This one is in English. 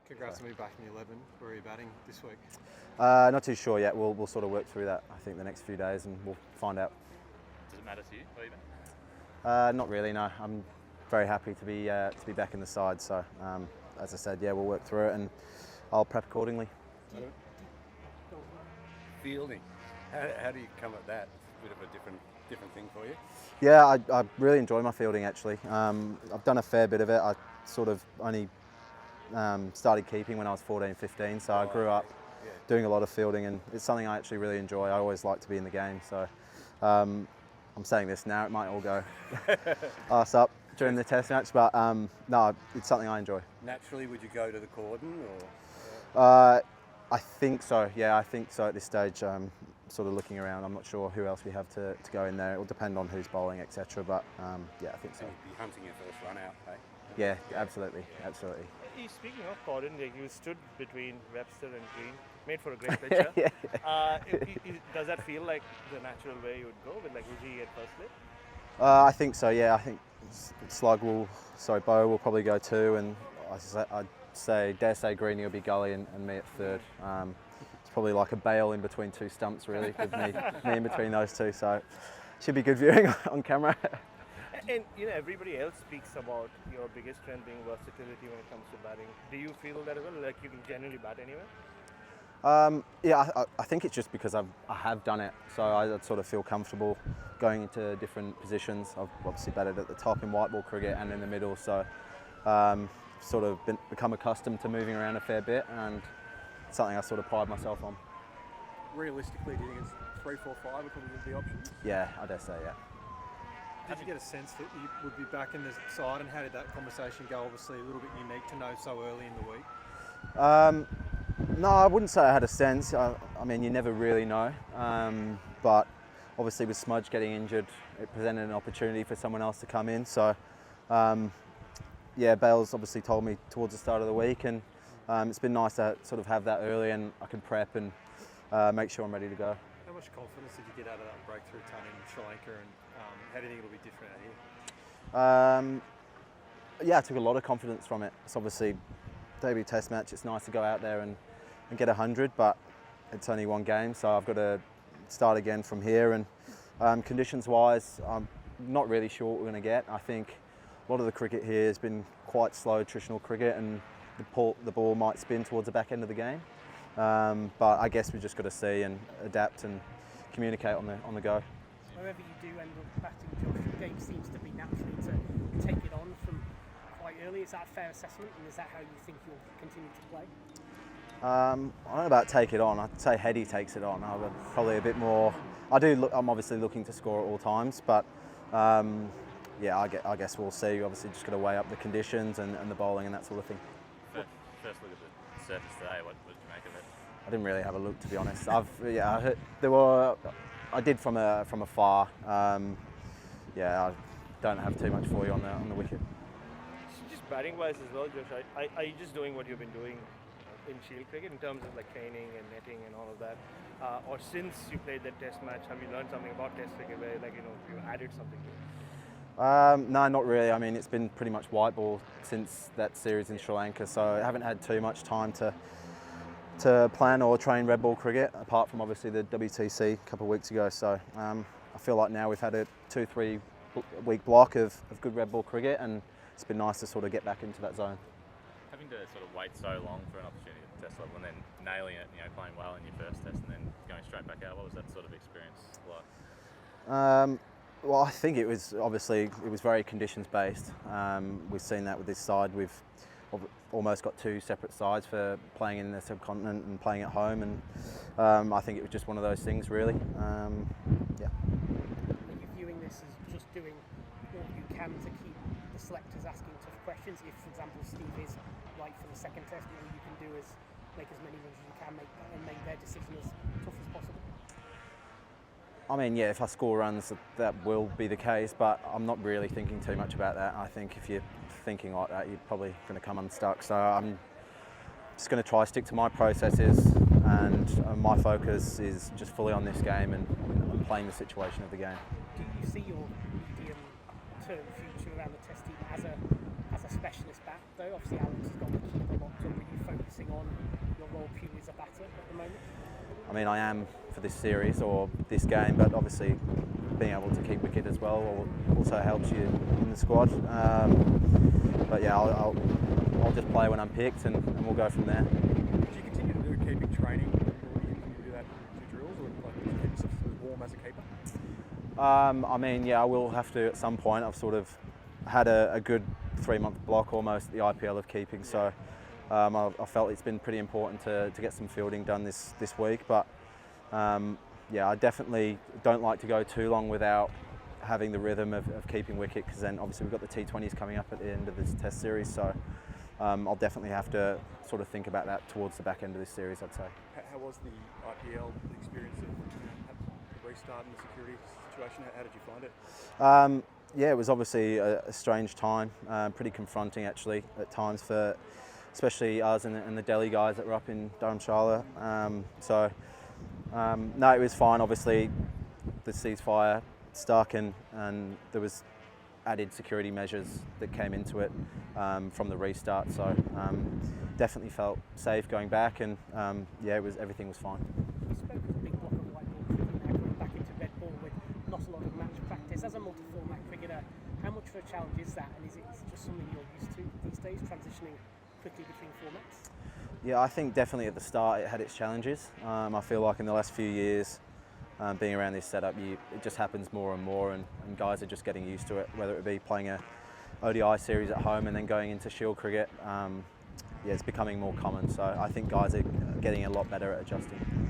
Congrats on being back in the 11. Where are you batting this week? Not too sure yet. We'll sort of work through that, I think, the next few days, and we'll find out. Does it matter to you where you bat? Not really, no. I'm very happy to be back in the side. So, as I said, yeah, we'll work through it, and I'll prep accordingly. Fielding. How do you come at that? It's a bit of a different thing for you. Yeah, I really enjoy my fielding actually. I've done a fair bit of it. I sort of only started keeping when I was 14, 15, so I grew up doing a lot of fielding, and it's something I actually really enjoy. I always like to be in the game, so I'm saying this now, it might all go arse up during the test match, but no, it's something I enjoy. Naturally, would you go to the cordon or? I think so, yeah, I think so at this stage. Sort of looking around, I'm not sure who else we have to go in there. It will depend on who's bowling, etc. But yeah, I think so. And you'd be hunting your first run out, hey? Yeah, absolutely, absolutely. Speaking of cordon, like you stood between Webster and Green, made for a great picture. Does that feel like the natural way you would go with like Uji at first slip? I think so, yeah. I think Bow will probably go two, and dare say Greenie will be gully and me at third. It's probably like a bail in between two stumps, really, with me in between those two. So should be good viewing on camera. And everybody else speaks about your biggest strength being versatility when it comes to batting. Do you feel that as well? Like you can generally bat anywhere? Yeah, I think it's just because I have done it, so I sort of feel comfortable going into different positions. I've obviously batted at the top in white ball cricket and in the middle, so sort of become accustomed to moving around a fair bit, and it's something I sort of pride myself on. Realistically, do you think it's 3, 4, 5 are probably the options? Yeah, I dare say, yeah. Did you get a sense that you would be back in the side, and how did that conversation go? Obviously a little bit unique to know so early in the week. No, I wouldn't say I had a sense. I mean, you never really know. But obviously with Smudge getting injured, it presented an opportunity for someone else to come in. So, yeah, Bales obviously told me towards the start of the week, and it's been nice to sort of have that early, and I can prep and make sure I'm ready to go. How much confidence did you get out of that breakthrough ton in Sri Lanka, and how do you think it'll be different out here? Yeah, I took a lot of confidence from it. It's obviously debut test match. It's nice to go out there and get 100, but it's only one game, so I've got to start again from here. And conditions-wise, I'm not really sure what we're going to get. I think a lot of the cricket here has been quite slow, traditional cricket, and the ball might spin towards the back end of the game. But I guess we've just got to see and adapt and communicate on the go. Wherever you do end up batting, Josh, your game seems to be naturally to take it on from quite early. Is that a fair assessment, and is that how you think you'll continue to play? I don't know about take it on. I'd say Heady takes it on. I'm probably a bit more. I'm obviously looking to score at all times, but yeah, I guess we'll see. Obviously, just got to weigh up the conditions and the bowling and that sort of thing. First look at the surface today. What did you make of it? I didn't really have a look, to be honest. I heard I did from afar. Yeah, I don't have too much for you on the wicket. Just batting wise as well, Josh. Are you just doing what you've been doing in Shield cricket in terms of like training and netting and all of that, or since you played that Test match, have you learned something about Test cricket where you added something to it? No, not really. I mean, it's been pretty much white ball since that series in Sri Lanka, so I haven't had too much time to plan or train red ball cricket, apart from obviously the WTC a couple of weeks ago. So I feel like now we've had a 2-3 week block of good red ball cricket, and it's been nice to sort of get back into that zone. Having to sort of wait so long for an opportunity at the test level and then nailing it, playing well in your first test and then going straight back out, what was that sort of experience like? Well, I think it was very conditions based. We've seen that with this side. We've almost got two separate sides for playing in the subcontinent and playing at home, and I think it was just one of those things, really. Yeah. Are you viewing this as just doing all you can to keep the selectors asking tough questions? If, for example, Steve is right for the second test, all you can do is make as many runs as you can and make their decision as tough as possible? I mean, yeah, if I score runs, that will be the case, but I'm not really thinking too much about that. I think if you're thinking like that, you're probably going to come unstuck. So I'm just going to try to stick to my processes, and my focus is just fully on this game and playing the situation of the game. Do you see your medium-term future around the Test team as a specialist bat, though? Obviously, Alex has got the keeper locked up. Are you focused moment? I mean, I am for this series or this game, but obviously being able to keep wicket as well also helps you in the squad. But yeah, I'll just play when I'm picked, and we'll go from there. Do you continue to do keeping training, or can you do that in drills, or like keep yourself warm as a keeper? I mean, yeah, I will have to at some point. I've sort of had a good 3-month block almost at the IPL of keeping, so I felt it's been pretty important to get some fielding done this week. But yeah, I definitely don't like to go too long without having the rhythm of keeping wicket, because then obviously we've got the T20s coming up at the end of this Test series, so I'll definitely have to sort of think about that towards the back end of this series, I'd say. How was the IPL experience of the restart and the security situation? How did you find it? Yeah, it was obviously a strange time, pretty confronting actually at times for especially us and the Delhi guys that were up in Dharamshala. No, it was fine. Obviously, the ceasefire stuck, and there was added security measures that came into it from the restart. So definitely felt safe going back, and yeah, everything was fine. You spoke of a big block of white ball cricket now going back into red ball with not a lot of match practice. As a multi-format cricketer, how much of a challenge is that, and is it just something you're used to these days, transitioning quickly between formats? Yeah, I think definitely at the start it had its challenges. I feel like in the last few years, being around this setup, it just happens more and more, and guys are just getting used to it, whether it be playing a ODI series at home and then going into Shield cricket. Yeah, it's becoming more common, so I think guys are getting a lot better at adjusting.